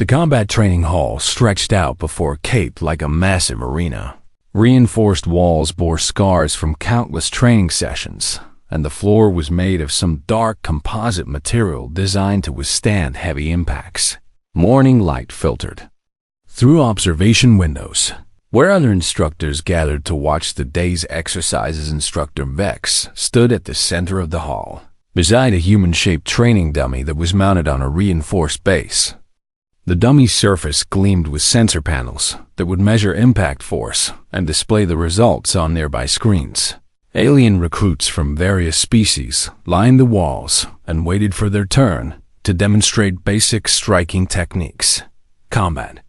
The combat training hall stretched out before Kate like a massive arena. Reinforced walls bore scars from countless training sessions, and the floor was made of some dark composite material designed to withstand heavy impacts. Morning light filtered through observation windows, where other instructors gathered to watch the day's exercises. Instructor Vex stood at the center of the hall, beside a human-shaped training dummy that was mounted on a reinforced base. The dummy's surface gleamed with sensor panels that would measure impact force and display the results on nearby screens. Alien recruits from various species lined the walls and waited for their turn to demonstrate basic striking techniques. Combat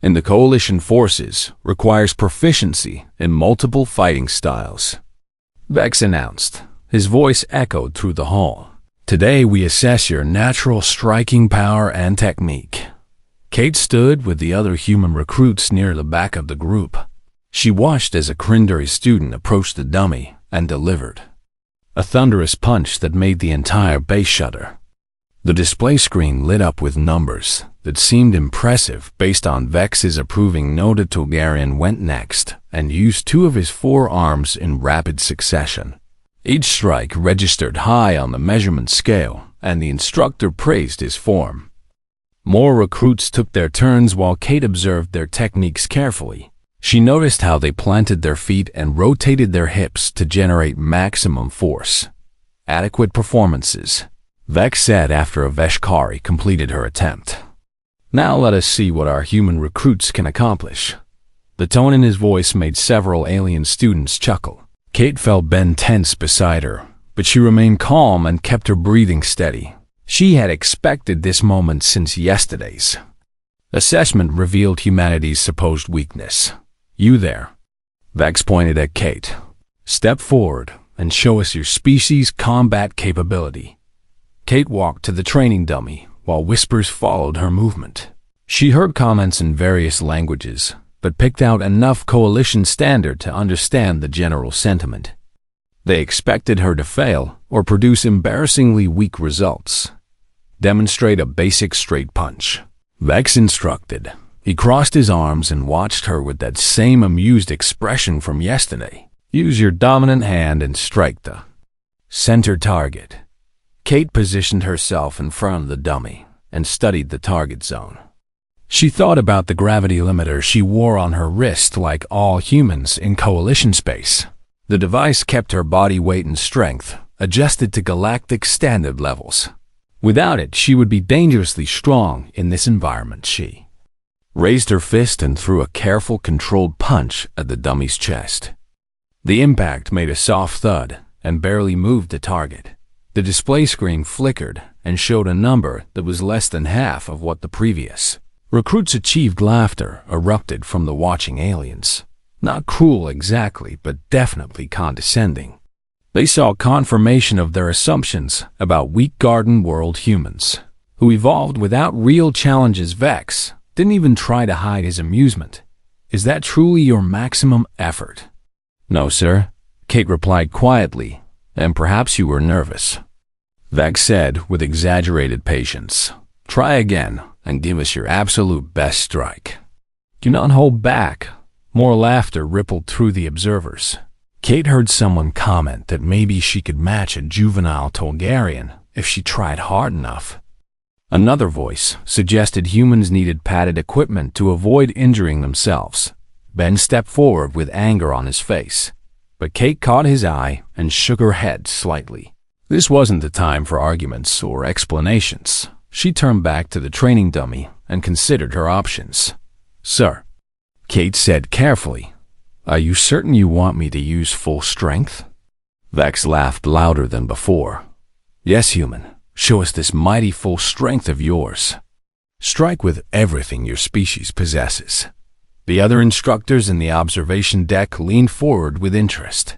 in the Coalition forces requires proficiency in multiple fighting styles, Vex announced. His voice echoed through the hall. Today we assess your natural striking power and technique. Kate stood with the other human recruits near the back of the group. She watched as a Krindari student approached the dummy and delivered a thunderous punch that made the entire base shudder. The display screen lit up with numbers that seemed impressive based on Vex's approving note. Tulgarian went next and used two of his forearms in rapid succession. Each strike registered high on the measurement scale, and the instructor praised his form. More recruits took their turns while Kate observed their techniques carefully. She noticed how they planted their feet and rotated their hips to generate maximum force. Adequate performances, Vex said after a Veshkari completed her attempt. Now let us see what our human recruits can accomplish. The tone in his voice made several alien students chuckle. Kate felt Ben tense beside her, but she remained calm and kept her breathing steady. She had expected this moment since yesterday's assessment revealed humanity's supposed weakness. You there, Vex pointed at Kate. Step forward and show us your species' combat capability. Kate walked to the training dummy while whispers followed her movement. She heard comments in various languages, but picked out enough Coalition standard to understand the general sentiment. They expected her to fail or produce embarrassingly weak results. Demonstrate a basic straight punch, Vex instructed. He crossed his arms and watched her with that same amused expression from yesterday. Use your dominant hand and strike the center target. Kate positioned herself in front of the dummy and studied the target zone. She thought about the gravity limiter she wore on her wrist like all humans in Coalition space. The device kept her body weight and strength adjusted to galactic standard levels. Without it, she would be dangerously strong in this environment. She raised her fist and threw a careful, controlled punch at the dummy's chest. The impact made a soft thud and barely moved the target. The display screen flickered and showed a number that was less than half of what the previous recruits achieved. Laughter erupted from the watching aliens. Not cruel exactly, but definitely condescending. They saw confirmation of their assumptions about weak garden world humans, who evolved without real challenges. Vex didn't even try to hide his amusement. Is that truly your maximum effort? No, sir, Kate replied quietly, and perhaps you were nervous. Vex said with exaggerated patience. Try again and give us your absolute best strike. Do not hold back. More laughter rippled through the observers. Kate heard someone comment that maybe she could match a juvenile Tulgarian if she tried hard enough. Another voice suggested humans needed padded equipment to avoid injuring themselves. Ben stepped forward with anger on his face, but Kate caught his eye and shook her head slightly. This wasn't the time for arguments or explanations. She turned back to the training dummy and considered her options. Sir, Kate said carefully, are you certain you want me to use full strength? Vex laughed louder than before. Yes, human. Show us this mighty full strength of yours. Strike with everything your species possesses. The other instructors in the observation deck leaned forward with interest.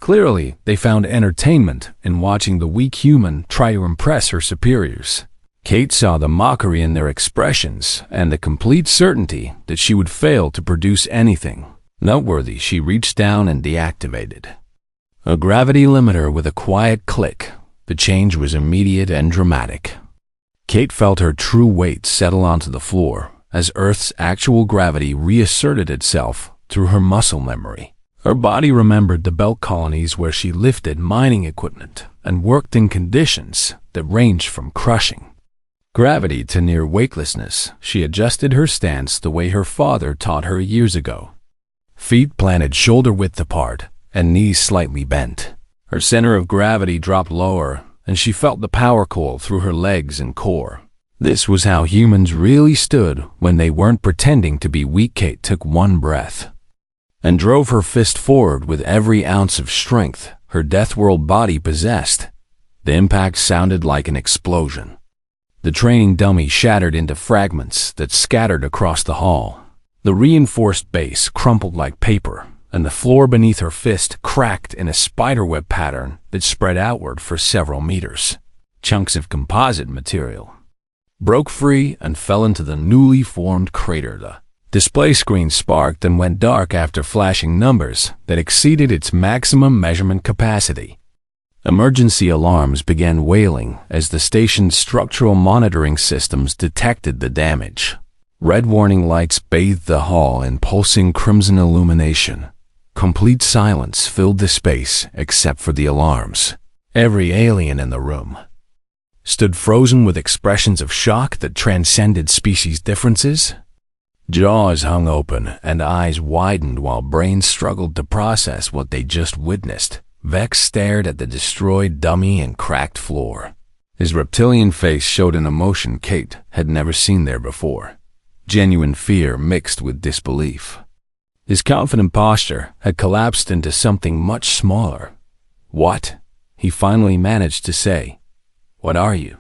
Clearly, they found entertainment in watching the weak human try to impress her superiors. Kate saw the mockery in their expressions and the complete certainty that she would fail to produce anything noteworthy. She reached down and deactivated a gravity limiter with a quiet click. The change was immediate and dramatic. Kate felt her true weight settle onto the floor as Earth's actual gravity reasserted itself through her muscle memory. Her body remembered the belt colonies where she lifted mining equipment and worked in conditions that ranged from crushing gravity to near weightlessness. She adjusted her stance the way her father taught her years ago. Feet planted shoulder-width apart and knees slightly bent. Her center of gravity dropped lower, and she felt the power coil through her legs and core. This was how humans really stood when they weren't pretending to be weak. Kate took one breath and drove her fist forward with every ounce of strength her Deathworld body possessed. The impact sounded like an explosion. The training dummy shattered into fragments that scattered across the hall. The reinforced base crumpled like paper, and the floor beneath her fist cracked in a spiderweb pattern that spread outward for several meters. Chunks of composite material broke free and fell into the newly formed crater. The display screen sparked and went dark after flashing numbers that exceeded its maximum measurement capacity. Emergency alarms began wailing as the station's structural monitoring systems detected the damage. Red warning lights bathed the hall in pulsing crimson illumination. Complete silence filled the space except for the alarms. Every alien in the room stood frozen with expressions of shock that transcended species differences. Jaws hung open and eyes widened while brains struggled to process what they just witnessed. Vex stared at the destroyed dummy and cracked floor. His reptilian face showed an emotion Kate had never seen there before. Genuine fear mixed with disbelief. His confident posture had collapsed into something much smaller. "What?" he finally managed to say. "What are you?"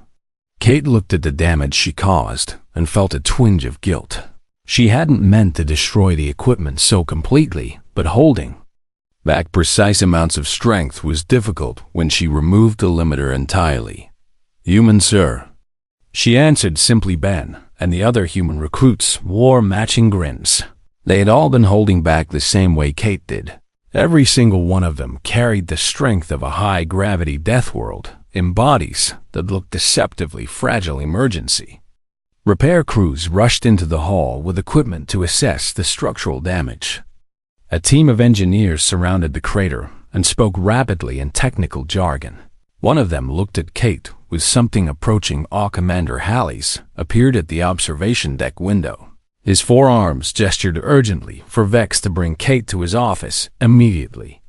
Kate looked at the damage she caused and felt a twinge of guilt. She hadn't meant to destroy the equipment so completely, but holding back precise amounts of strength was difficult when she removed the limiter entirely. "Human, sir," she answered simply. Ben and the other human recruits wore matching grins. They had all been holding back the same way Kate did. Every single one of them carried the strength of a high-gravity Deathworld in bodies that looked deceptively fragile. Emergency repair crews rushed into the hall with equipment to assess the structural damage. A team of engineers surrounded the crater and spoke rapidly in technical jargon. One of them looked at Kate with something approaching awe. Commander Halley's appeared at the observation deck window. His forearms gestured urgently for Vex to bring Kate to his office immediately.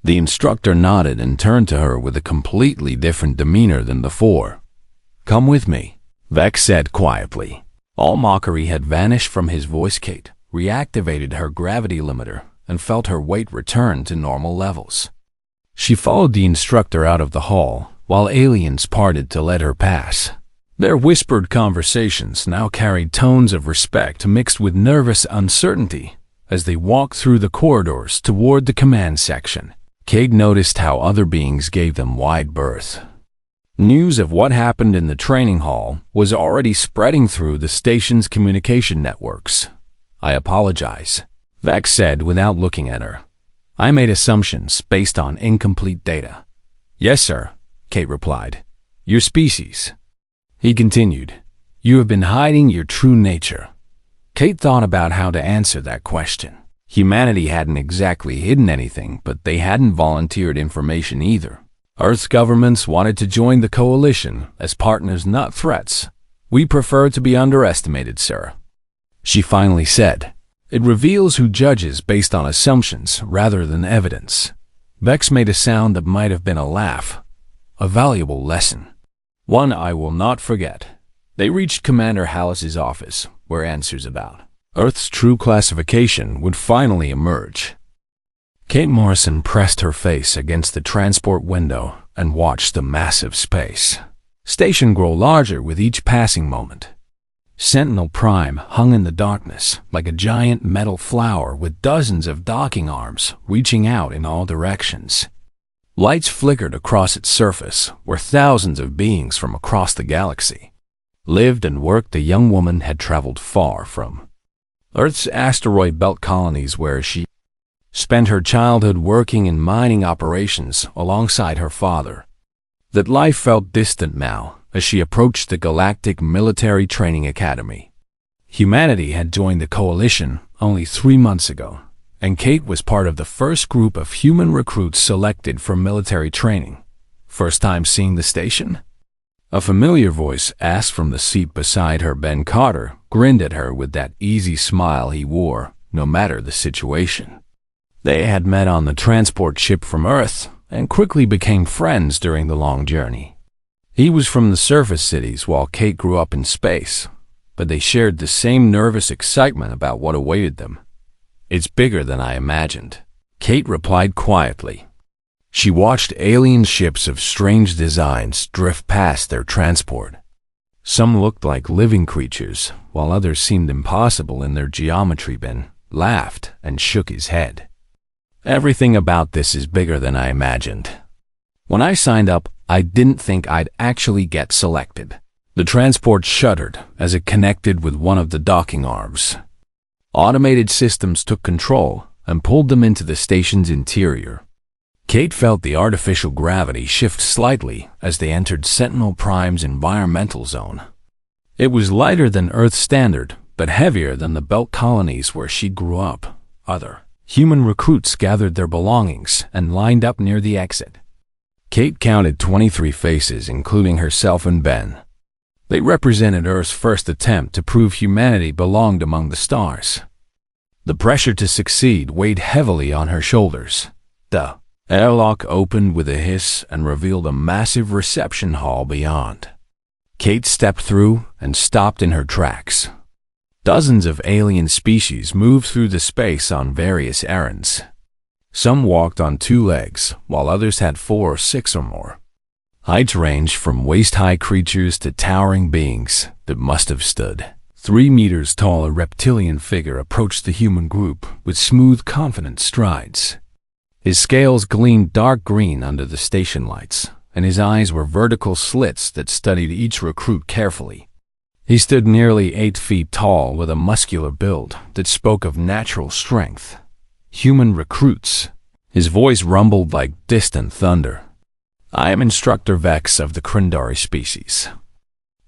The instructor nodded and turned to her with a completely different demeanor than before. "Come with me," Vex said quietly. All mockery had vanished from his voice. Kate reactivated her gravity limiter and felt her weight return to normal levels. She followed the instructor out of the hall while aliens parted to let her pass. Their whispered conversations now carried tones of respect mixed with nervous uncertainty as they walked through the corridors toward the command section. Kate noticed how other beings gave them wide berth. News of what happened in the training hall was already spreading through the station's communication networks. "I apologize," Vex said without looking at her. "I made assumptions based on incomplete data." "Yes, sir," Kate replied. "Your species," he continued. "You have been hiding your true nature." Kate thought about how to answer that question. Humanity hadn't exactly hidden anything, but they hadn't volunteered information either. Earth's governments wanted to join the coalition as partners, not threats. "We prefer to be underestimated, sir," she finally said. "It reveals who judges based on assumptions rather than evidence." Vex made a sound that might have been a laugh. A valuable lesson. One I will not forget. They reached Commander Hallis's office, where answers about Earth's true classification would finally emerge. Kate Morrison pressed her face against the transport window and watched the massive space station grow larger with each passing moment. Sentinel Prime hung in the darkness like a giant metal flower with dozens of docking arms reaching out in all directions. Lights flickered across its surface where thousands of beings from across the galaxy lived and worked. The young woman had traveled far from Earth's asteroid belt colonies, where she spent her childhood working in mining operations alongside her father. That life felt distant now as she approached the Galactic Military Training Academy. Humanity had joined the coalition only 3 months ago, and Kate was part of the first group of human recruits selected for military training. First time seeing the station? A familiar voice asked from the seat beside her. Ben Carter grinned at her with that easy smile he wore, no matter the situation. They had met on the transport ship from Earth and quickly became friends during the long journey. He was from the surface cities while Kate grew up in space, but they shared the same nervous excitement about what awaited them. "It's bigger than I imagined," Kate replied quietly. She watched alien ships of strange designs drift past their transport. Some looked like living creatures, while others seemed impossible in their geometry. Ben laughed and shook his head. "Everything about this is bigger than I imagined. When I signed up, I didn't think I'd actually get selected." The transport shuddered as it connected with one of the docking arms. Automated systems took control and pulled them into the station's interior. Kate felt the artificial gravity shift slightly as they entered Sentinel Prime's environmental zone. It was lighter than Earth standard, but heavier than the belt colonies where she grew up. Other human recruits gathered their belongings and lined up near the exit. Kate counted 23 faces, including herself and Ben. They represented Earth's first attempt to prove humanity belonged among the stars. The pressure to succeed weighed heavily on her shoulders. The airlock opened with a hiss and revealed a massive reception hall beyond. Kate stepped through and stopped in her tracks. Dozens of alien species moved through the space on various errands. Some walked on 2 legs, while others had 4 or 6 or more. Heights ranged from waist-high creatures to towering beings that must have stood 3 meters tall. A reptilian figure approached the human group with smooth, confident strides. His scales gleamed dark green under the station lights, and his eyes were vertical slits that studied each recruit carefully. He stood nearly 8 feet tall with a muscular build that spoke of natural strength. "Human recruits." His voice rumbled like distant thunder. "I am Instructor Vex of the Krindari species.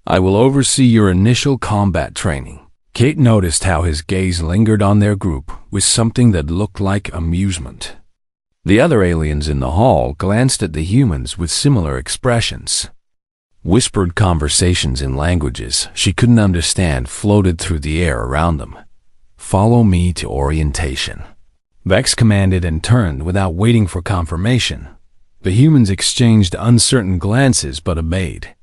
I will oversee your initial combat training." Kate noticed how his gaze lingered on their group with something that looked like amusement. The other aliens in the hall glanced at the humans with similar expressions. Whispered conversations in languages she couldn't understand floated through the air around them. "Follow me to orientation," Vex commanded and turned without waiting for confirmation. The humans exchanged uncertain glances but obeyed.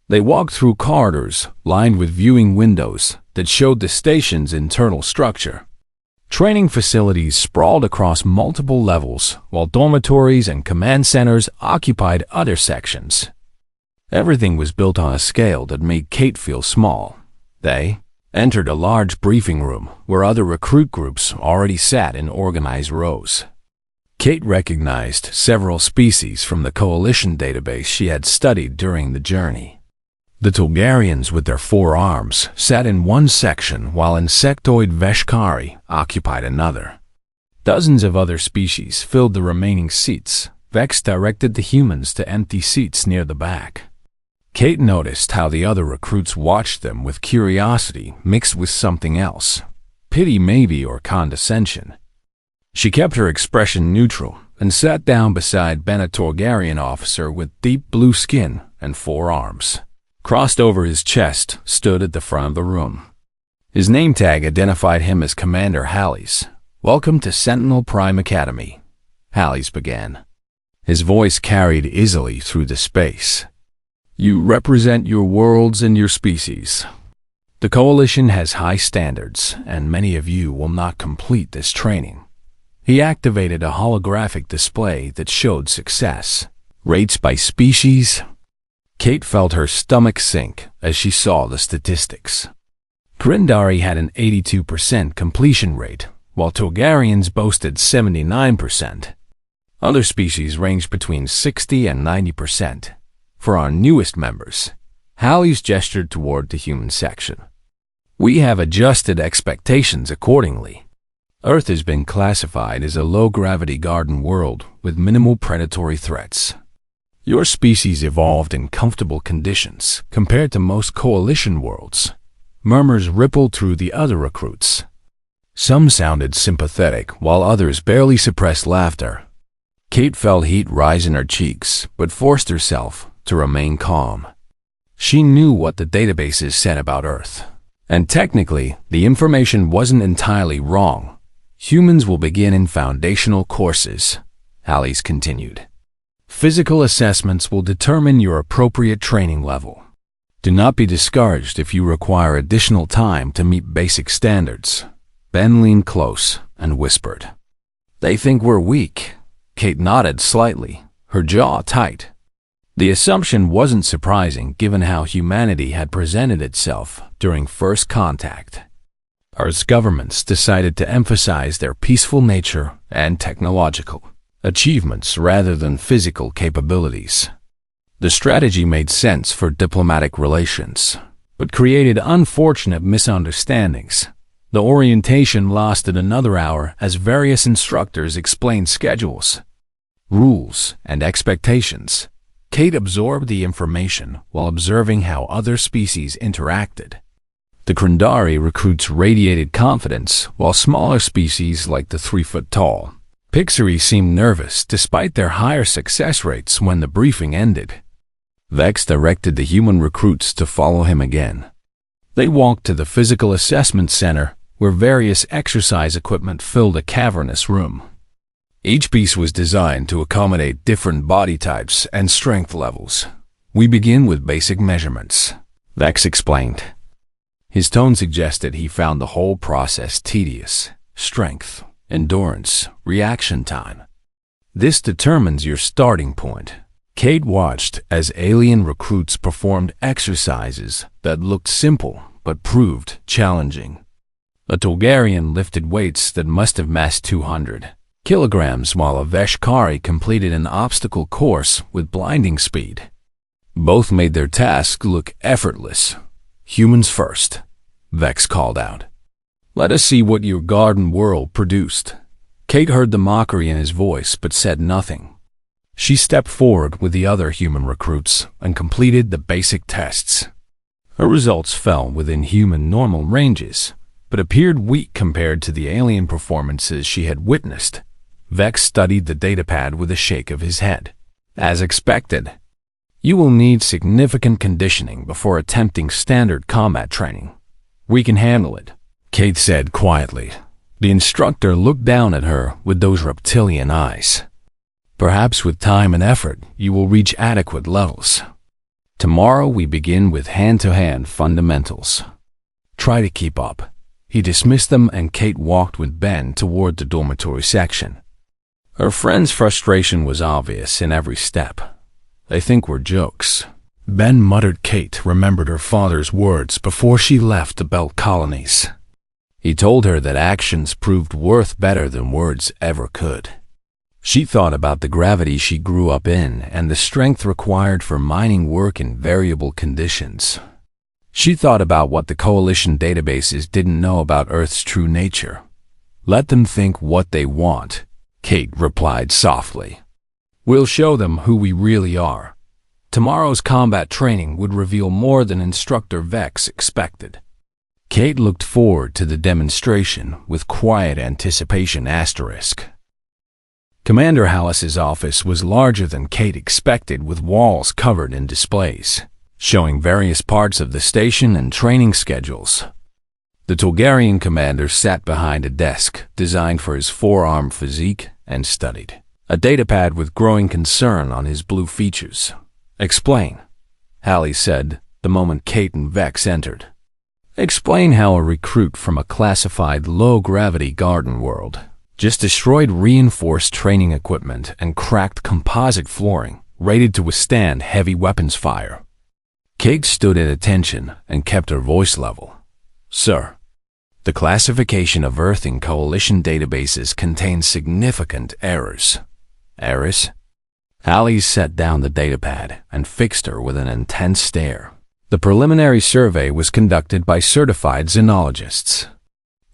They walked through corridors lined with viewing windows that showed the station's internal structure. Training facilities sprawled across multiple levels, while dormitories and command centers occupied other sections. Everything was built on a scale that made Kate feel small. They entered a large briefing room where other recruit groups already sat in organized rows. Kate recognized several species from the Coalition database she had studied during the journey. The Tulgarians with their 4 arms sat in one section while insectoid Veshkari occupied another. Dozens of other species filled the remaining seats. Vex directed the humans to empty seats near the back. Kate noticed how the other recruits watched them with curiosity mixed with something else. Pity maybe, or condescension. She kept her expression neutral and sat down beside Ben, a Torgarian officer with deep blue skin and 4 arms. Crossed over his chest, stood at the front of the room. His name tag identified him as Commander Hallis. "Welcome to Sentinel Prime Academy," Hallis began. His voice carried easily through the space. "You represent your worlds and your species. The Coalition has high standards, and many of you will not complete this training." He activated a holographic display that showed success. Rates by species. Kate felt her stomach sink as she saw the statistics. Krindari had an 82% completion rate, while Tulgarians boasted 79%. Other species ranged between 60 and 90%. For our newest members, Hallis gestured toward the human section. "We have adjusted expectations accordingly. Earth has been classified as a low-gravity garden world with minimal predatory threats. Your species evolved in comfortable conditions compared to most coalition worlds. Murmurs rippled through the other recruits. Some sounded sympathetic, while others barely suppressed laughter. Kate felt heat rise in her cheeks, but forced herself to remain calm. She knew what the databases said about Earth. And technically, the information wasn't entirely wrong. Humans will begin in foundational courses, Alice continued. Physical assessments will determine your appropriate training level. Do not be discouraged if you require additional time to meet basic standards. Ben leaned close and whispered. They think we're weak. Kate nodded slightly, her jaw tight. The assumption wasn't surprising given how humanity had presented itself during first contact. Earth's governments decided to emphasize their peaceful nature and technological achievements rather than physical capabilities. The strategy made sense for diplomatic relations, but created unfortunate misunderstandings. The orientation lasted another hour as various instructors explained schedules, rules, and expectations. Kate absorbed the information while observing how other species interacted. The Krindari recruits radiated confidence, while smaller species like the 3-foot-tall Pixari seemed nervous despite their higher success rates when the briefing ended. Vex directed the human recruits to follow him again. They walked to the physical assessment center, where various exercise equipment filled a cavernous room. Each piece was designed to accommodate different body types and strength levels. We begin with basic measurements, Vex explained. His tone suggested he found the whole process tedious. Strength, endurance, reaction time. This determines your starting point. Kate watched as alien recruits performed exercises that looked simple but proved challenging. A Tolgarian lifted weights that must have massed 200 kilograms, while a Veshkari completed an obstacle course with blinding speed. Both made their task look effortless. Humans first, Vex called out. Let us see what your garden world produced. Kate heard the mockery in his voice but said nothing. She stepped forward with the other human recruits and completed the basic tests. Her results fell within human normal ranges, but appeared weak compared to the alien performances she had witnessed. Vex studied the datapad with a shake of his head. As expected, you will need significant conditioning before attempting standard combat training. We can handle it, Kate said quietly. The instructor looked down at her with those reptilian eyes. Perhaps with time and effort, you will reach adequate levels. Tomorrow we begin with hand-to-hand fundamentals. Try to keep up. He dismissed them and Kate walked with Ben toward the dormitory section. Her friend's frustration was obvious in every step. They think we're jokes. Ben muttered. Kate remembered her father's words before she left the Belt colonies. He told her that actions proved worth better than words ever could. She thought about the gravity she grew up in and the strength required for mining work in variable conditions. She thought about what the Coalition databases didn't know about Earth's true nature. Let them think what they want, Kate replied softly. We'll show them who we really are. Tomorrow's combat training would reveal more than Instructor Vex expected. Kate looked forward to the demonstration with quiet anticipation. Commander Hallis's office was larger than Kate expected, with walls covered in displays, showing various parts of the station and training schedules. The Tolgarian commander sat behind a desk designed for his forearm physique and studied a datapad with growing concern on his blue features. Explain, Hallie said the moment Kate and Vex entered. Explain how a recruit from a classified low-gravity garden world just destroyed reinforced training equipment and cracked composite flooring rated to withstand heavy weapons fire. Kate stood at attention and kept her voice level. Sir, the classification of Earth in Coalition databases contains significant errors. Errors? Hallie set down the datapad and fixed her with an intense stare. The preliminary survey was conducted by certified xenologists.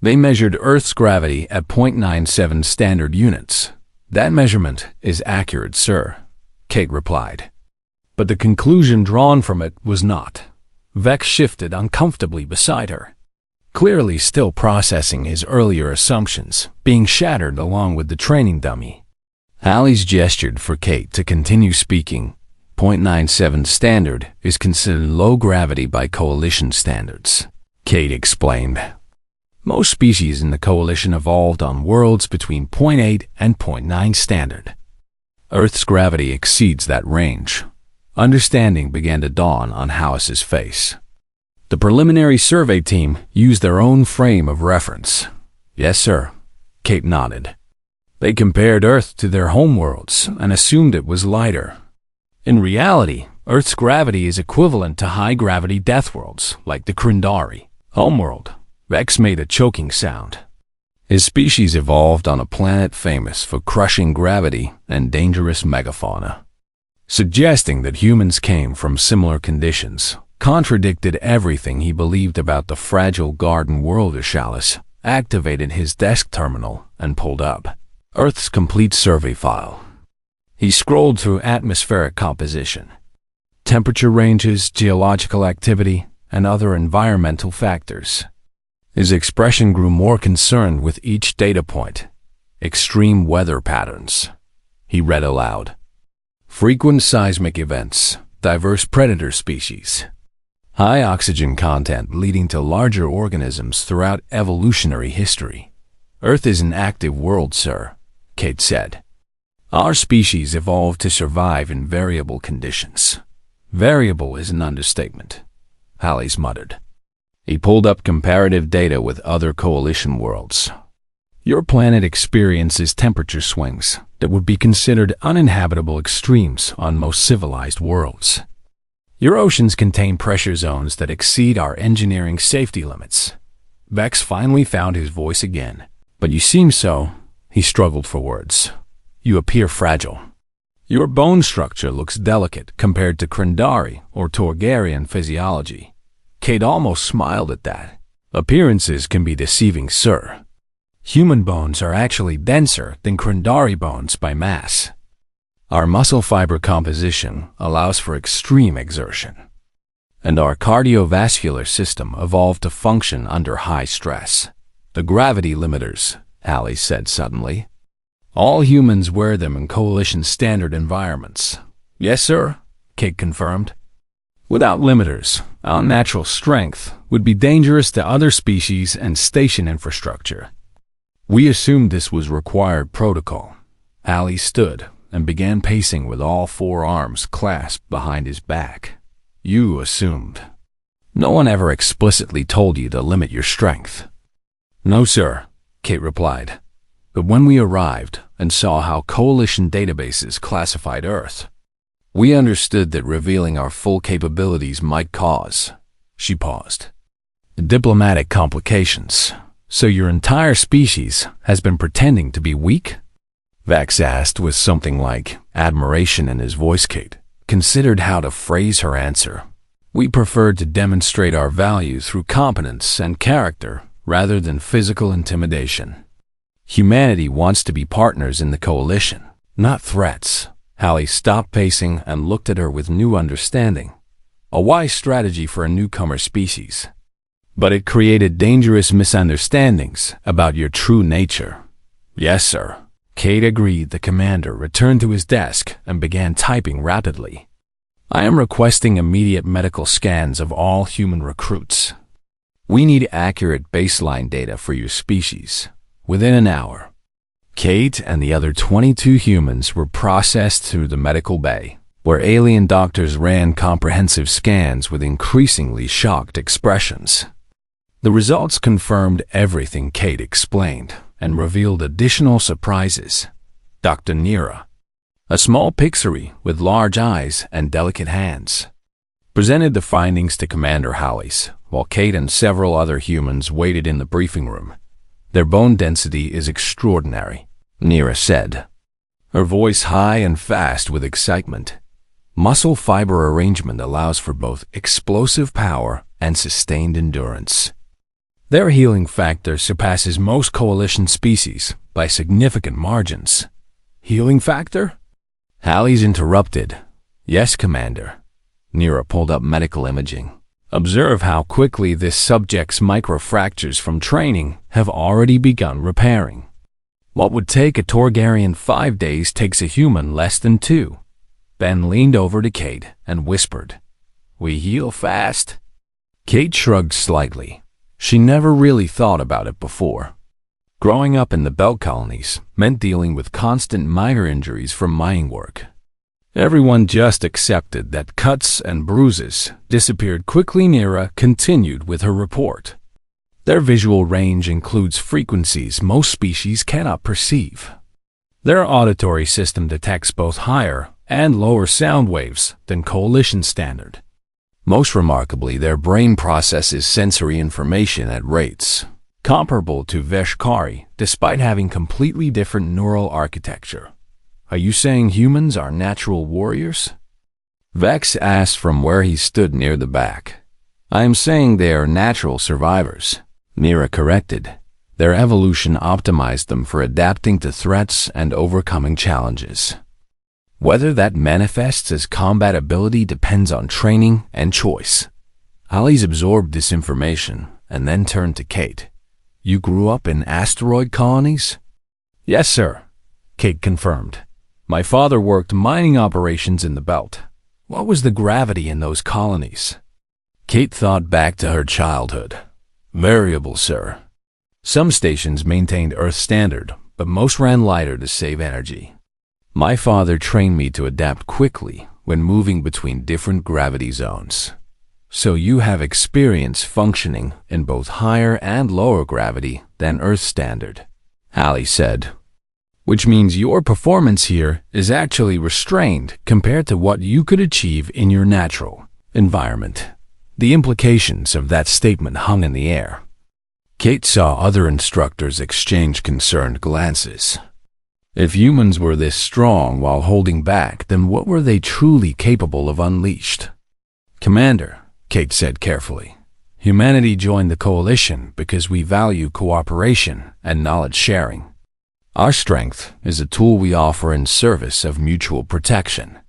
They measured Earth's gravity at 0.97 standard units. That measurement is accurate, sir, Kate replied. But the conclusion drawn from it was not. Vex shifted uncomfortably beside her, clearly still processing his earlier assumptions, being shattered along with the training dummy. Hallie's gestured for Kate to continue speaking. .97 standard is considered low gravity by Coalition standards, Kate explained. Most species in the Coalition evolved on worlds between .8 and .9 standard. Earth's gravity exceeds that range. Understanding began to dawn on House's face. The preliminary survey team used their own frame of reference. Yes, sir, Kate nodded. They compared Earth to their homeworlds and assumed it was lighter. In reality, Earth's gravity is equivalent to high-gravity Deathworlds, like the Krindari. Homeworld. Vex made a choking sound. His species evolved on a planet famous for crushing gravity and dangerous megafauna. Suggesting that humans came from similar conditions contradicted everything he believed about the fragile garden world. Chalice activated his desk terminal and pulled up Earth's complete survey file. He scrolled through atmospheric composition, temperature ranges, geological activity, and other environmental factors. His expression grew more concerned with each data point. Extreme weather patterns. He read aloud. Frequent seismic events, diverse predator species. High oxygen content leading to larger organisms throughout evolutionary history. Earth is an active world, sir, Kate said. Our species evolved to survive in variable conditions. Variable is an understatement, Hallie's muttered. He pulled up comparative data with other Coalition worlds. Your planet experiences temperature swings that would be considered uninhabitable extremes on most civilized worlds. Your oceans contain pressure zones that exceed our engineering safety limits. Vex finally found his voice again. But you seem so, he struggled for words. You appear fragile. Your bone structure looks delicate compared to Krindari or Torgarian physiology. Kate almost smiled at that. Appearances can be deceiving, sir. Human bones are actually denser than Krindari bones by mass. Our muscle fiber composition allows for extreme exertion. And our cardiovascular system evolved to function under high stress. The gravity limiters, Hallie said suddenly. All humans wear them in Coalition standard environments. Yes, sir, Kate confirmed. Without limiters, our natural strength would be dangerous to other species and station infrastructure. We assumed this was required protocol. Hallie stood and began pacing with all four arms clasped behind his back. You assumed. No one ever explicitly told you to limit your strength. No, sir, Kate replied. But when we arrived and saw how Coalition databases classified Earth, we understood that revealing our full capabilities might cause, she paused, diplomatic complications. So your entire species has been pretending to be weak? Vex asked with something like admiration in his voice. Kate considered how to phrase her answer. We preferred to demonstrate our value through competence and character rather than physical intimidation. Humanity wants to be partners in the Coalition, not threats. Hallie stopped pacing and looked at her with new understanding. A wise strategy for a newcomer species. But it created dangerous misunderstandings about your true nature. Yes, sir. Kate agreed. The commander returned to his desk and began typing rapidly. I am requesting immediate medical scans of all human recruits. We need accurate baseline data for your species, within an hour. Kate and the other 22 humans were processed through the medical bay, where alien doctors ran comprehensive scans with increasingly shocked expressions. The results confirmed everything Kate explained and revealed additional surprises. Dr. Nira, a small pixie with large eyes and delicate hands, presented the findings to Commander Hallie's, while Kate and several other humans waited in the briefing room. Their bone density is extraordinary, Nira said, her voice high and fast with excitement. Muscle fiber arrangement allows for both explosive power and sustained endurance. Their healing factor surpasses most Coalition species by significant margins. Healing factor? Hallie's interrupted. Yes, Commander. Nira pulled up medical imaging. Observe how quickly this subject's microfractures from training have already begun repairing. What would take a Torgarian 5 days takes a human less than 2. Ben leaned over to Kate and whispered, "We heal fast." Kate shrugged slightly. She never really thought about it before. Growing up in the belt colonies meant dealing with constant minor injuries from mining work. Everyone just accepted that cuts and bruises disappeared quickly. Nira continued with her report. Their visual range includes frequencies most species cannot perceive. Their auditory system detects both higher and lower sound waves than Coalition standard. Most remarkably, their brain processes sensory information at rates comparable to Veshkari, despite having completely different neural architecture. Are you saying humans are natural warriors? Vex asked from where he stood near the back. I am saying they are natural survivors, Nira corrected. Their evolution optimized them for adapting to threats and overcoming challenges. Whether that manifests as combat ability depends on training and choice. Ali's absorbed this information and then turned to Kate. You grew up in asteroid colonies? Yes, sir, Kate confirmed. My father worked mining operations in the belt. What was the gravity in those colonies? Kate thought back to her childhood. Variable, sir. Some stations maintained Earth standard, but most ran lighter to save energy. My father trained me to adapt quickly when moving between different gravity zones. So you have experience functioning in both higher and lower gravity than Earth standard, Ali said. Which means your performance here is actually restrained compared to what you could achieve in your natural environment. The implications of that statement hung in the air. Kate saw other instructors exchange concerned glances. If humans were this strong while holding back, then what were they truly capable of unleashed? Commander, Kate said carefully, humanity joined the coalition because we value cooperation and knowledge sharing. Our strength is a tool we offer in service of mutual protection,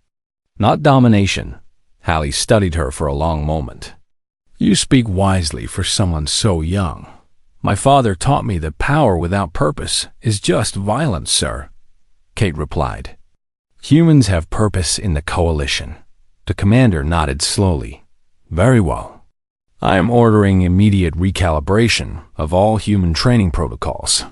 not domination. Hallie studied her for a long moment. You speak wisely for someone so young. My father taught me that power without purpose is just violence, sir, Kate replied. Humans have purpose in the coalition. The commander nodded slowly. Very well. I am ordering immediate recalibration of all human training protocols.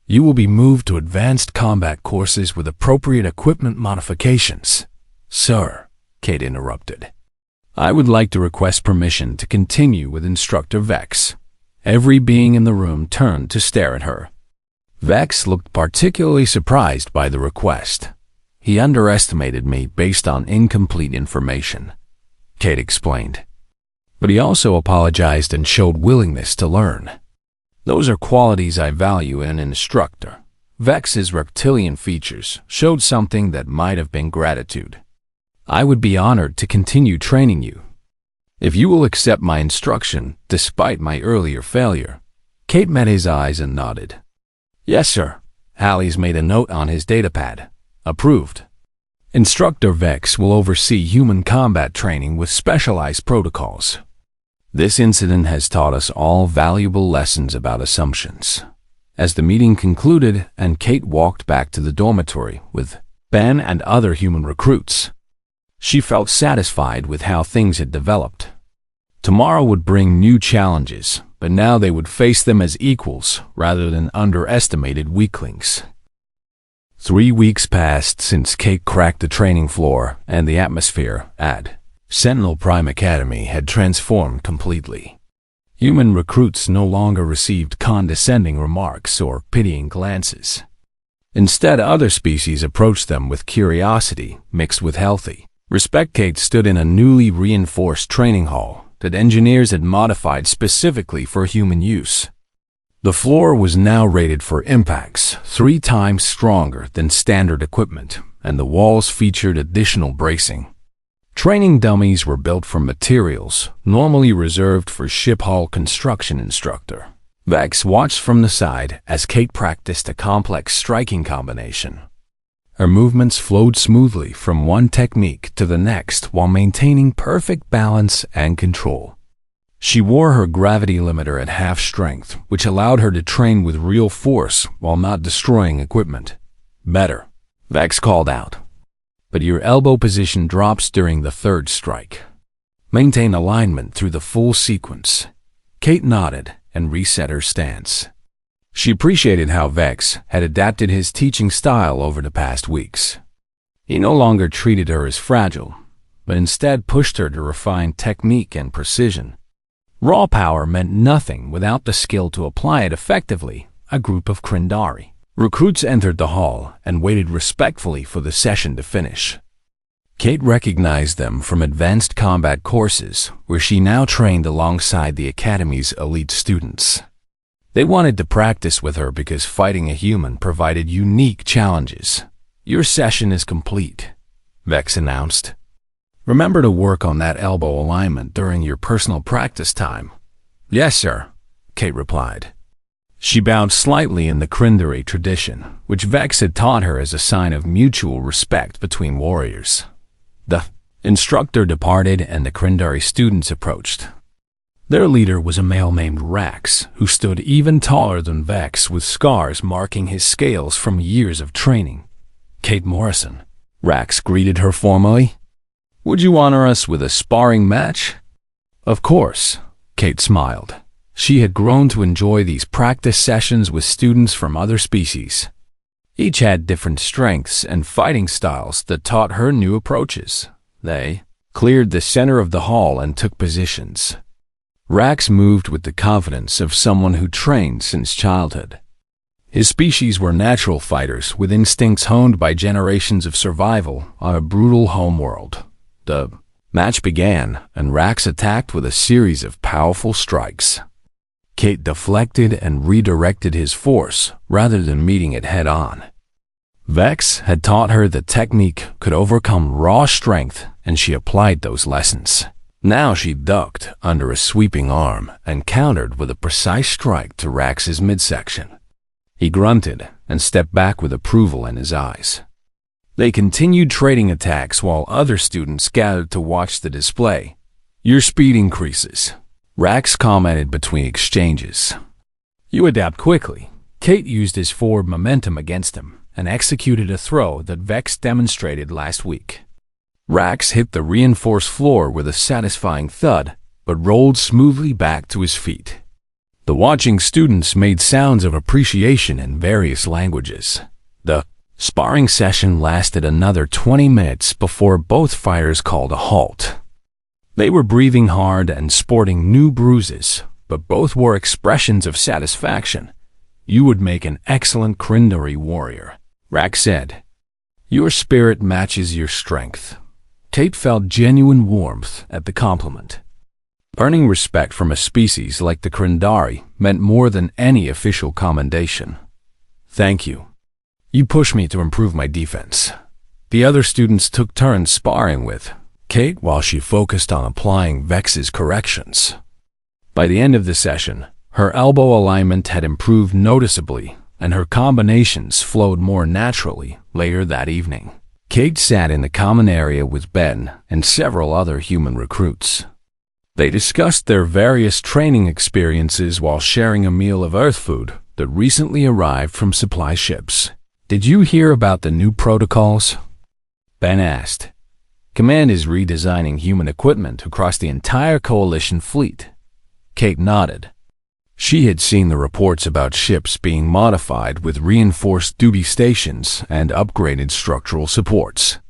You will be moved to advanced combat courses with appropriate equipment modifications. Sir, Kate interrupted. I would like to request permission to continue with Instructor Vex. Every being in the room turned to stare at her. Vex looked particularly surprised by the request. He underestimated me based on incomplete information, Kate explained. But he also apologized and showed willingness to learn. Those are qualities I value in an instructor. Vex's reptilian features showed something that might have been gratitude. I would be honored to continue training you. If you will accept my instruction despite my earlier failure. Kate met his eyes and nodded. Yes, sir. Hallie's made a note on his datapad. Approved. Instructor Vex will oversee human combat training with specialized protocols. This incident has taught us all valuable lessons about assumptions. As the meeting concluded and Kate walked back to the dormitory with Ben and other human recruits, she felt satisfied with how things had developed. Tomorrow would bring new challenges, but now they would face them as equals rather than underestimated weaklings. 3 weeks passed since Kate cracked the training floor, and the atmosphere at Sentinel Prime Academy had transformed completely. Human recruits no longer received condescending remarks or pitying glances. Instead, other species approached them with curiosity mixed with healthy respect. Kate stood in a newly reinforced training hall that engineers had modified specifically for human use. The floor was now rated for impacts 3 times stronger than standard equipment, and the walls featured additional bracing. Training dummies were built from materials normally reserved for ship hull construction instructor. Vex watched from the side as Kate practiced a complex striking combination. Her movements flowed smoothly from one technique to the next while maintaining perfect balance and control. She wore her gravity limiter at half strength, which allowed her to train with real force while not destroying equipment. "Better," Vex called out. "But your elbow position drops during the third strike. Maintain alignment through the full sequence." Kate nodded and reset her stance. She appreciated how Vex had adapted his teaching style over the past weeks. He no longer treated her as fragile, but instead pushed her to refine technique and precision. Raw power meant nothing without the skill to apply it effectively. A group of Krindari recruits entered the hall and waited respectfully for the session to finish. Kate recognized them from advanced combat courses, where she now trained alongside the Academy's elite students. They wanted to practice with her because fighting a human provided unique challenges. "Your session is complete," Vex announced. "Remember to work on that elbow alignment during your personal practice time." "Yes, sir," Kate replied. She bowed slightly in the Krindari tradition, which Vex had taught her as a sign of mutual respect between warriors. The instructor departed and the Krindari students approached. Their leader was a male named Rax, who stood even taller than Vex with scars marking his scales from years of training. "Kate Morrison," Rax greeted her formally. "Would you honor us with a sparring match?" "Of course," Kate smiled. She had grown to enjoy these practice sessions with students from other species. Each had different strengths and fighting styles that taught her new approaches. They cleared the center of the hall and took positions. Rax moved with the confidence of someone who trained since childhood. His species were natural fighters with instincts honed by generations of survival on a brutal homeworld. The match began, and Rax attacked with a series of powerful strikes. Kate deflected and redirected his force rather than meeting it head-on. Vex had taught her that technique could overcome raw strength, and she applied those lessons. Now she ducked under a sweeping arm and countered with a precise strike to Rax's midsection. He grunted and stepped back with approval in his eyes. They continued trading attacks while other students gathered to watch the display. "Your speed increases," Rax commented between exchanges. "You adapt quickly." Kate used his forward momentum against him and executed a throw that Vex demonstrated last week. Rax hit the reinforced floor with a satisfying thud, but rolled smoothly back to his feet. The watching students made sounds of appreciation in various languages. The sparring session lasted another 20 minutes before both fighters called a halt. They were breathing hard and sporting new bruises, but both wore expressions of satisfaction. "You would make an excellent Krindari warrior," Rax said. "Your spirit matches your strength." Kate felt genuine warmth at the compliment. Earning respect from a species like the Krindari meant more than any official commendation. "Thank you. You push me to improve my defense." The other students took turns sparring with Kate while she focused on applying Vex's corrections. By the end of the session, her elbow alignment had improved noticeably, and her combinations flowed more naturally later that evening. Kate sat in the common area with Ben and several other human recruits. They discussed their various training experiences while sharing a meal of Earth food that recently arrived from supply ships. "Did you hear about the new protocols?" Ben asked. "Command is redesigning human equipment across the entire Coalition fleet." Kate nodded. She had seen the reports about ships being modified with reinforced duty stations and upgraded structural supports.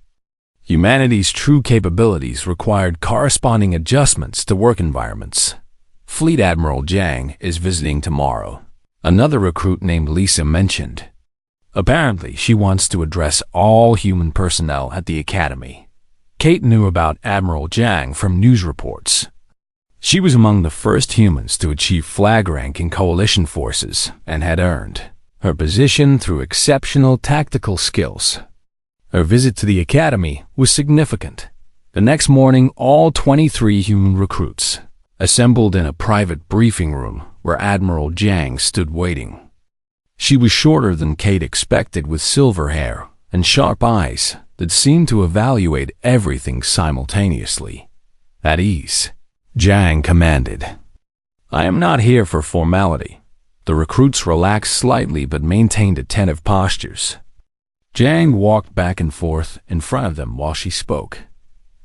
Humanity's true capabilities required corresponding adjustments to work environments. Fleet Admiral Jang is visiting tomorrow, another recruit named Lisa mentioned. Apparently, she wants to address all human personnel at the Academy. Kate knew about Admiral Jang from news reports. She was among the first humans to achieve flag rank in Coalition forces and had earned her position through exceptional tactical skills. Her visit to the Academy was significant. The next morning, all 23 human recruits assembled in a private briefing room where Admiral Jang stood waiting. She was shorter than Kate expected with silver hair and sharp eyes that seemed to evaluate everything simultaneously. At ease, Jang commanded, "I am not here for formality." The recruits relaxed slightly but maintained attentive postures. Jang walked back and forth in front of them while she spoke.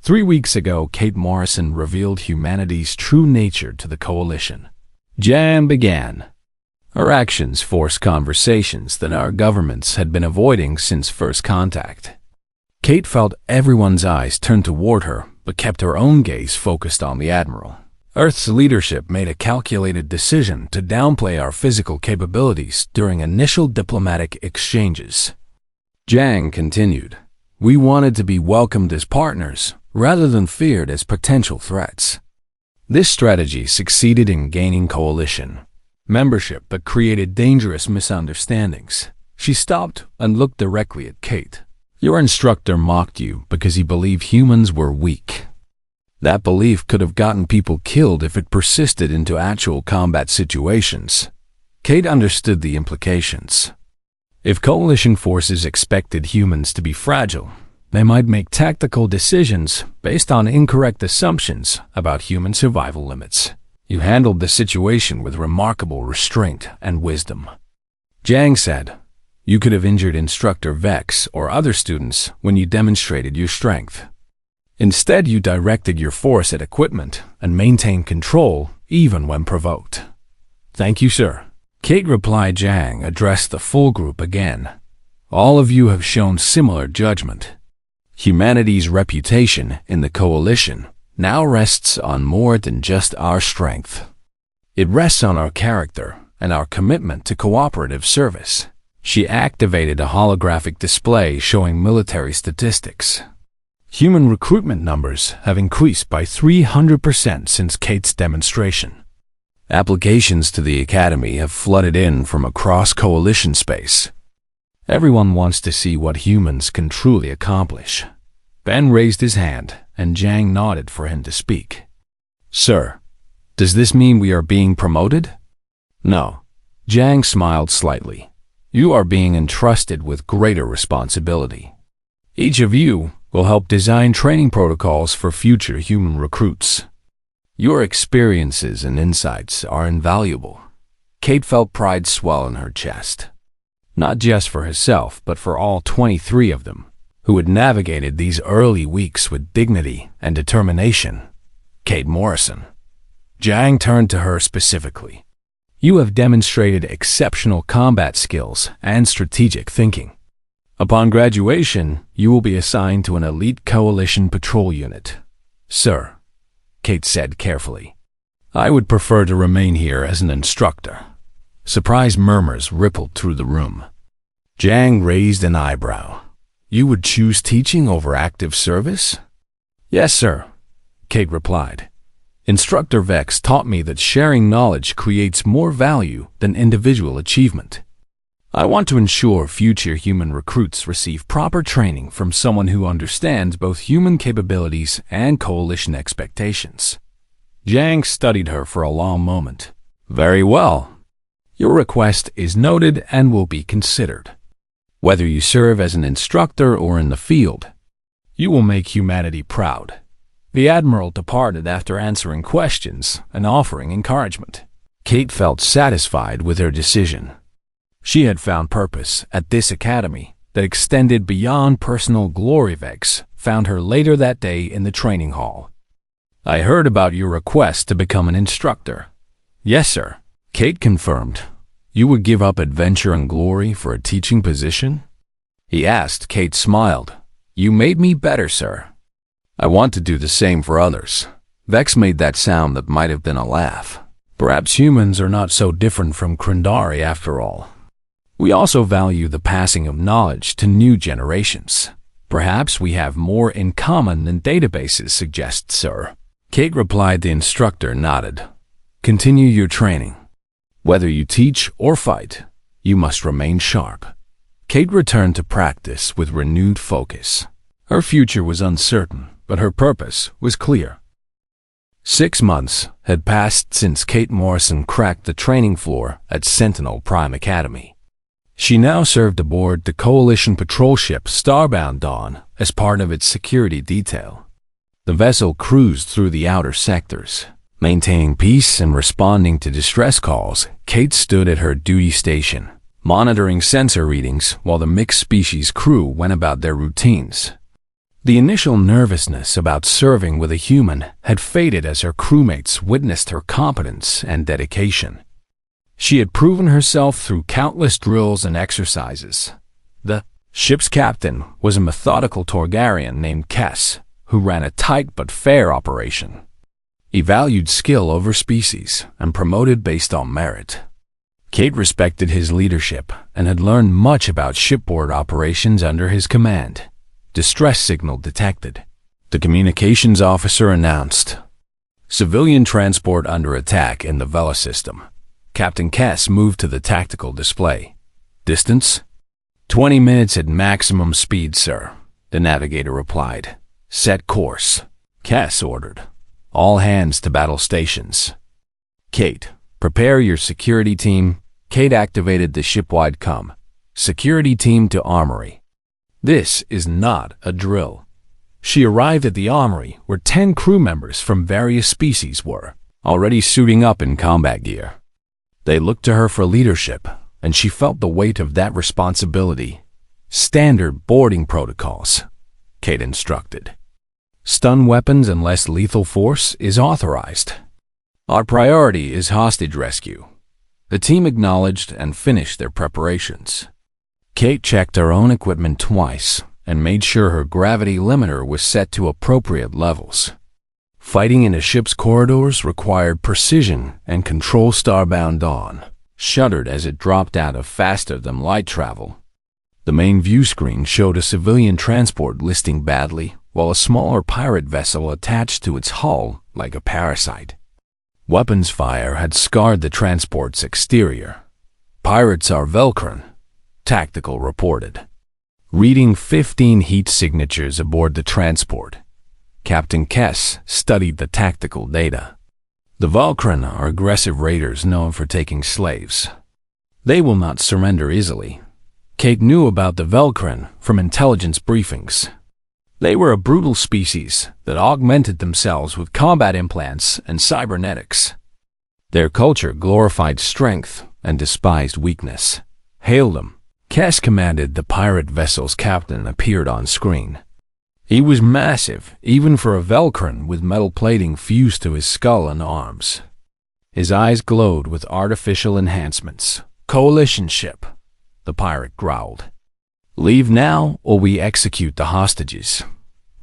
3 weeks ago, Kate Morrison revealed humanity's true nature to the Coalition. Jang began. Her actions forced conversations that our governments had been avoiding since first contact. Kate felt everyone's eyes turned toward her, but kept her own gaze focused on the Admiral. Earth's leadership made a calculated decision to downplay our physical capabilities during initial diplomatic exchanges. Jang continued, "We wanted to be welcomed as partners, rather than feared as potential threats. This strategy succeeded in gaining coalition membership but created dangerous misunderstandings." She stopped and looked directly at Kate. "Your instructor mocked you because he believed humans were weak. That belief could have gotten people killed if it persisted into actual combat situations." Kate understood the implications. If coalition forces expected humans to be fragile, they might make tactical decisions based on incorrect assumptions about human survival limits. You handled the situation with remarkable restraint and wisdom. Jang said, "You could have injured Instructor Vex or other students when you demonstrated your strength. Instead, you directed your force at equipment and maintained control even when provoked." "Thank you, sir." Kate replied. Jang addressed the full group again. "All of you have shown similar judgment. Humanity's reputation in the Coalition now rests on more than just our strength. It rests on our character and our commitment to cooperative service." She activated a holographic display showing military statistics. Human recruitment numbers have increased by 300% since Kate's demonstration. Applications to the Academy have flooded in from across Coalition space. Everyone wants to see what humans can truly accomplish. Ben raised his hand, and Jang nodded for him to speak. "Sir, does this mean we are being promoted?" "No." Jang smiled slightly. "You are being entrusted with greater responsibility. Each of you will help design training protocols for future human recruits. Your experiences and insights are invaluable." Kate felt pride swell in her chest. Not just for herself, but for all 23 of them, who had navigated these early weeks with dignity and determination. Kate Morrison. Jang turned to her specifically. "You have demonstrated exceptional combat skills and strategic thinking. Upon graduation, you will be assigned to an elite Coalition patrol unit." "Sir," Kate said carefully, "I would prefer to remain here as an instructor." Surprised murmurs rippled through the room. Jang raised an eyebrow. "You would choose teaching over active service?" "Yes, sir," Kate replied. "Instructor Vex taught me that sharing knowledge creates more value than individual achievement. I want to ensure future human recruits receive proper training from someone who understands both human capabilities and Coalition expectations." Jang studied her for a long moment. "Very well. Your request is noted and will be considered. Whether you serve as an instructor or in the field, you will make humanity proud." The Admiral departed after answering questions and offering encouragement. Kate felt satisfied with her decision. She had found purpose at this academy that extended beyond personal glory. Vex found her later that day in the training hall. "I heard about your request to become an instructor." "Yes, sir," Kate confirmed. "You would give up adventure and glory for a teaching position?" he asked. Kate smiled. "You made me better, sir. I want to do the same for others." Vex made that sound that might have been a laugh. "Perhaps humans are not so different from Krindari after all. We also value the passing of knowledge to new generations. Perhaps we have more in common than databases suggest, sir." Kate replied. The instructor nodded. "Continue your training. Whether you teach or fight, you must remain sharp." Kate returned to practice with renewed focus. Her future was uncertain, but her purpose was clear. 6 months had passed since Kate Morrison cracked the training floor at Sentinel Prime Academy. She now served aboard the Coalition patrol ship Starbound as part of its security detail. The vessel cruised through the outer sectors, maintaining peace and responding to distress calls. Kate stood at her duty station, monitoring sensor readings while the mixed species crew went about their routines. The initial nervousness about serving with a human had faded as her crewmates witnessed her competence and dedication. She had proven herself through countless drills and exercises. The ship's captain was a methodical Torgarian named Kess, who ran a tight but fair operation. He valued skill over species and promoted based on merit. Kate respected his leadership and had learned much about shipboard operations under his command. Distress signal detected. The communications officer announced, "Civilian transport under attack in the Vela system." Captain Kess moved to the tactical display. "Distance?" 20 minutes at maximum speed, sir," the navigator replied. "Set course." Kess ordered, "All hands to battle stations." "Kate, prepare your security team." Kate activated the shipwide comm. "Security team to armory." This is not a drill. She arrived at the armory where 10 crew members from various species were already suiting up in combat gear. They looked to her for leadership, and she felt the weight of that responsibility. "Standard boarding protocols," Kate instructed. "Stun weapons and less lethal force is authorized. Our priority is hostage rescue." The team acknowledged and finished their preparations. Kate checked her own equipment twice and made sure her gravity limiter was set to appropriate levels. Fighting in a ship's corridors required precision and control. Starbound shuddered as it dropped out of faster-than-light travel. The main view screen showed a civilian transport listing badly, while a smaller pirate vessel attached to its hull like a parasite. Weapons fire had scarred the transport's exterior. "Pirates are Velcron," Tactical reported. Reading 15 heat signatures aboard the transport, Captain Kess studied the tactical data. The Velcron are aggressive raiders known for taking slaves. They will not surrender easily. Kate knew about the Velcron from intelligence briefings. They were a brutal species that augmented themselves with combat implants and cybernetics. Their culture glorified strength and despised weakness. "Hail them." Kess commanded. The pirate vessel's captain appeared on screen. He was massive, even for a Velcron, with metal plating fused to his skull and arms. His eyes glowed with artificial enhancements. "Coalition ship," the pirate growled. "Leave now or we execute the hostages.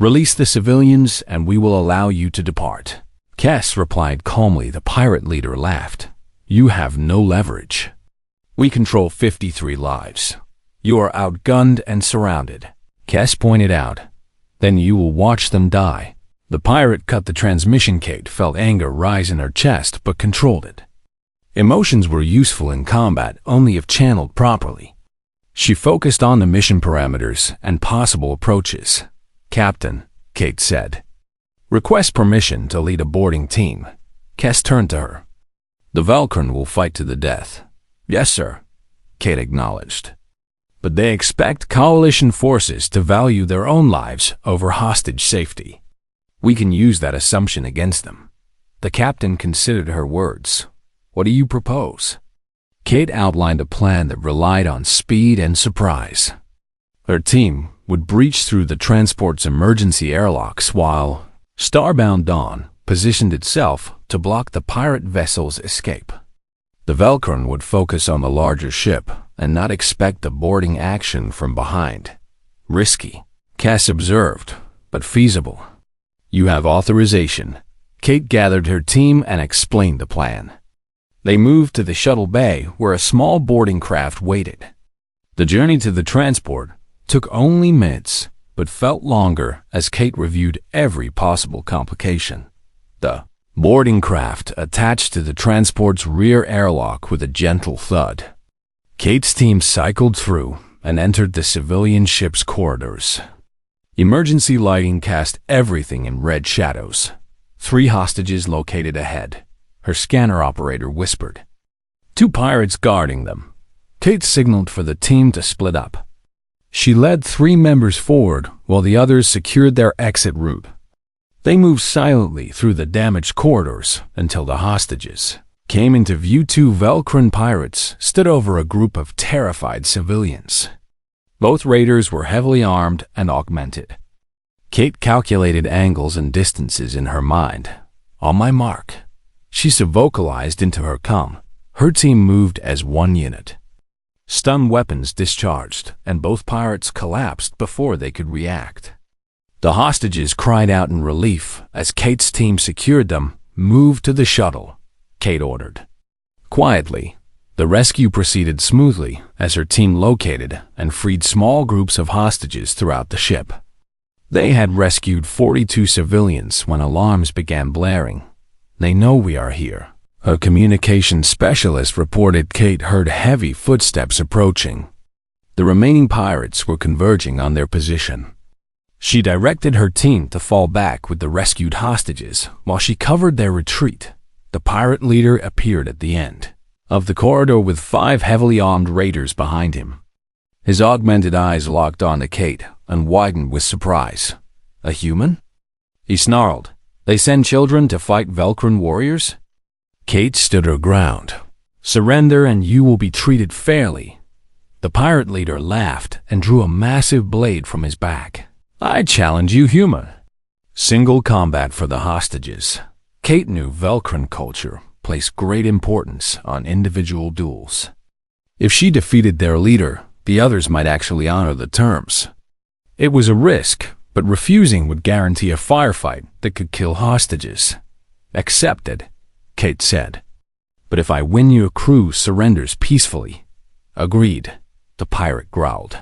Release the civilians and we will allow you to depart." Kess replied calmly. The pirate leader laughed. "You have no leverage. We control 53 lives. You are outgunned and surrounded." Kess pointed out, "Then you will watch them die." The pirate cut the transmission. Kate felt anger rise in her chest but controlled it. Emotions were useful in combat only if channeled properly. She focused on the mission parameters and possible approaches. "Captain," Kate said, "request permission to lead a boarding team." Kess turned to her. "The Velcron will fight to the death." "Yes, sir," Kate acknowledged. "But they expect coalition forces to value their own lives over hostage safety. We can use that assumption against them." The captain considered her words. "What do you propose?" Kate outlined a plan that relied on speed and surprise. Her team would breach through the transport's emergency airlocks while Starbound positioned itself to block the pirate vessel's escape. The Velcron would focus on the larger ship and not expect the boarding action from behind. "Risky," Cass observed, "but feasible." "You have authorization." Kate gathered her team and explained the plan. They moved to the shuttle bay where a small boarding craft waited. The journey to the transport took only minutes, but felt longer as Kate reviewed every possible complication. The boarding craft attached to the transport's rear airlock with a gentle thud. Kate's team cycled through and entered the civilian ship's corridors. Emergency lighting cast everything in red shadows. 3 hostages located ahead, her scanner operator whispered. 2 pirates guarding them. Kate signaled for the team to split up. She led 3 members forward while the others secured their exit route. They moved silently through the damaged corridors until the hostages came into view. 2 Velcran pirates stood over a group of terrified civilians. Both raiders were heavily armed and augmented. Kate calculated angles and distances in her mind. On my mark, she vocalized into her comm. Her team moved as one unit. Stun weapons discharged, and both pirates collapsed before they could react. The hostages cried out in relief as Kate's team secured them. Move to the shuttle, Kate ordered. Quietly, the rescue proceeded smoothly as her team located and freed small groups of hostages throughout the ship. They had rescued 42 civilians when alarms began blaring. They know we are here. A communications specialist reported Kate heard heavy footsteps approaching. The remaining pirates were converging on their position. She directed her team to fall back with the rescued hostages while she covered their retreat. The pirate leader appeared at the end of the corridor with 5 heavily armed raiders behind him. His augmented eyes locked onto Kate and widened with surprise. A human? He snarled. They send children to fight Velcran warriors? Kate stood her ground. Surrender and you will be treated fairly. The pirate leader laughed and drew a massive blade from his back. I challenge you, human. Single combat for the hostages. Kate knew Velcran culture placed great importance on individual duels. If she defeated their leader, the others might actually honor the terms. It was a risk, but refusing would guarantee a firefight that could kill hostages. Accepted, Kate said. But if I win, your crew surrenders peacefully. Agreed, the pirate growled.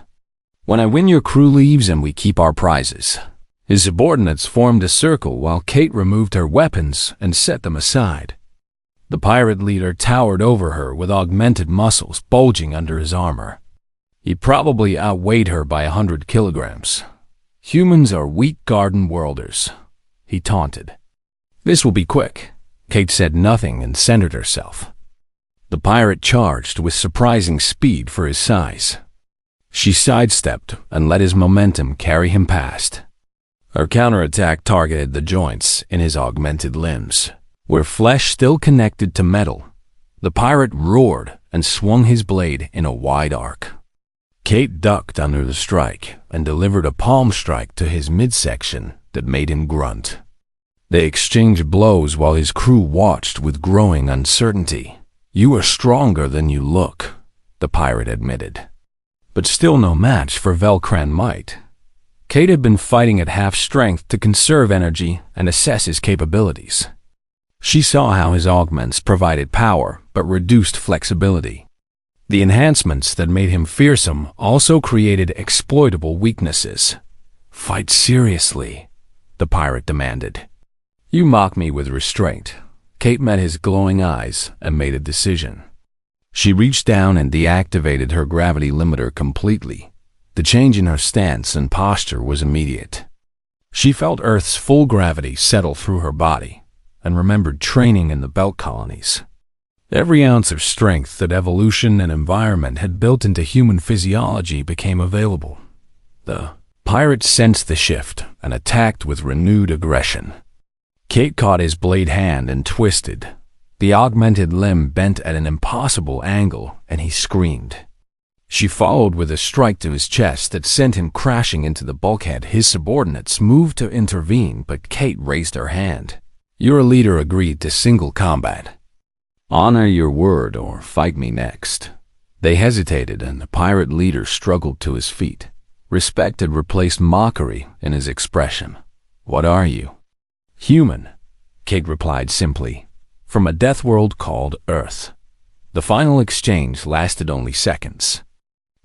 When I win, your crew leaves and we keep our prizes. His subordinates formed a circle while Kate removed her weapons and set them aside. The pirate leader towered over her with augmented muscles bulging under his armor. He probably outweighed her by 100 kilograms. Humans are weak garden worlders, he taunted. This will be quick. Kate said nothing and centered herself. The pirate charged with surprising speed for his size. She sidestepped and let his momentum carry him past. Her counterattack targeted the joints in his augmented limbs, where flesh still connected to metal. The pirate roared and swung his blade in a wide arc. Kate ducked under the strike and delivered a palm strike to his midsection that made him grunt. They exchanged blows while his crew watched with growing uncertainty. You are stronger than you look, the pirate admitted. But still no match for Velcran might. Kate had been fighting at half strength to conserve energy and assess his capabilities. She saw how his augments provided power but reduced flexibility. The enhancements that made him fearsome also created exploitable weaknesses. Fight seriously, the pirate demanded. You mock me with restraint. Kate met his glowing eyes and made a decision. She reached down and deactivated her gravity limiter completely. The change in her stance and posture was immediate. She felt Earth's full gravity settle through her body and remembered training in the belt colonies. Every ounce of strength that evolution and environment had built into human physiology became available. The pirate sensed the shift and attacked with renewed aggression. Kate caught his blade hand and twisted. The augmented limb bent at an impossible angle, and he screamed. She followed with a strike to his chest that sent him crashing into the bulkhead. His subordinates moved to intervene, but Kate raised her hand. Your leader agreed to single combat. Honor your word or fight me next. They hesitated, and the pirate leader struggled to his feet. Respect had replaced mockery in his expression. What are you? Human, Kate replied simply, from a death world called Earth. The final exchange lasted only seconds.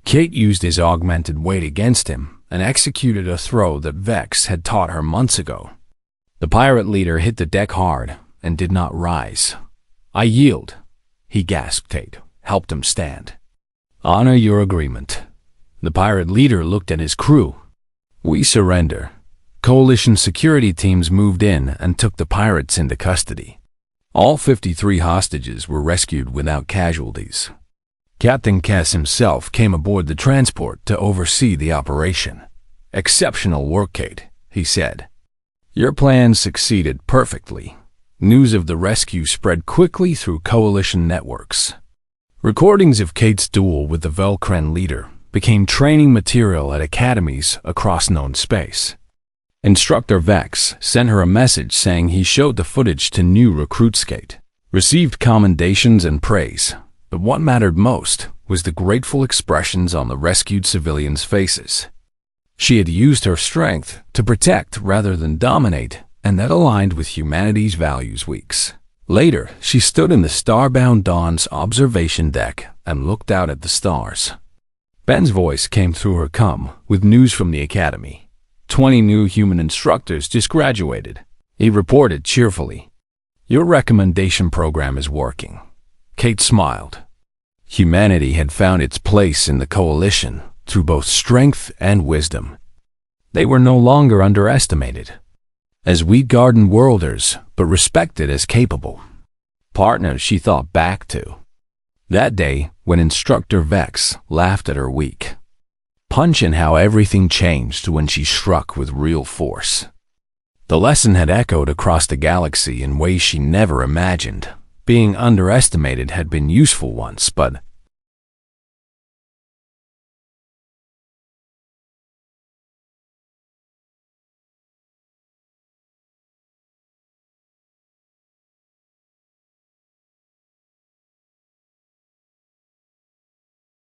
Kate used his augmented weight against him and executed a throw that Vex had taught her months ago. The pirate leader hit the deck hard and did not rise. I yield, he gasped. Kate helped him stand. Honor your agreement. The pirate leader looked at his crew. We surrender. Coalition security teams moved in and took the pirates into custody. All 53 hostages were rescued without casualties. Captain Cass himself came aboard the transport to oversee the operation. "Exceptional work, Kate," he said. "Your plan succeeded perfectly." News of the rescue spread quickly through coalition networks. Recordings of Kate's duel with the Velcren leader became training material at academies across known space. Instructor Vex sent her a message saying he showed the footage to new recruits. Kate received commendations and praise, but what mattered most was the grateful expressions on the rescued civilians' faces. She had used her strength to protect rather than dominate, and that aligned with humanity's values. Weeks later, she stood in the Starbound Dawn's observation deck and looked out at the stars. Ben's voice came through her com with news from the academy. 20 new human instructors just graduated. He reported cheerfully. "Your recommendation program is working." Kate smiled. Humanity had found its place in the coalition through both strength and wisdom. They were no longer underestimated as Weedgarden worlders, but respected as capable partners. She thought back to that day when Instructor Vex laughed at her weak punch and how everything changed when she struck with real force. The lesson had echoed across the galaxy in ways she never imagined. Being underestimated had been useful once, but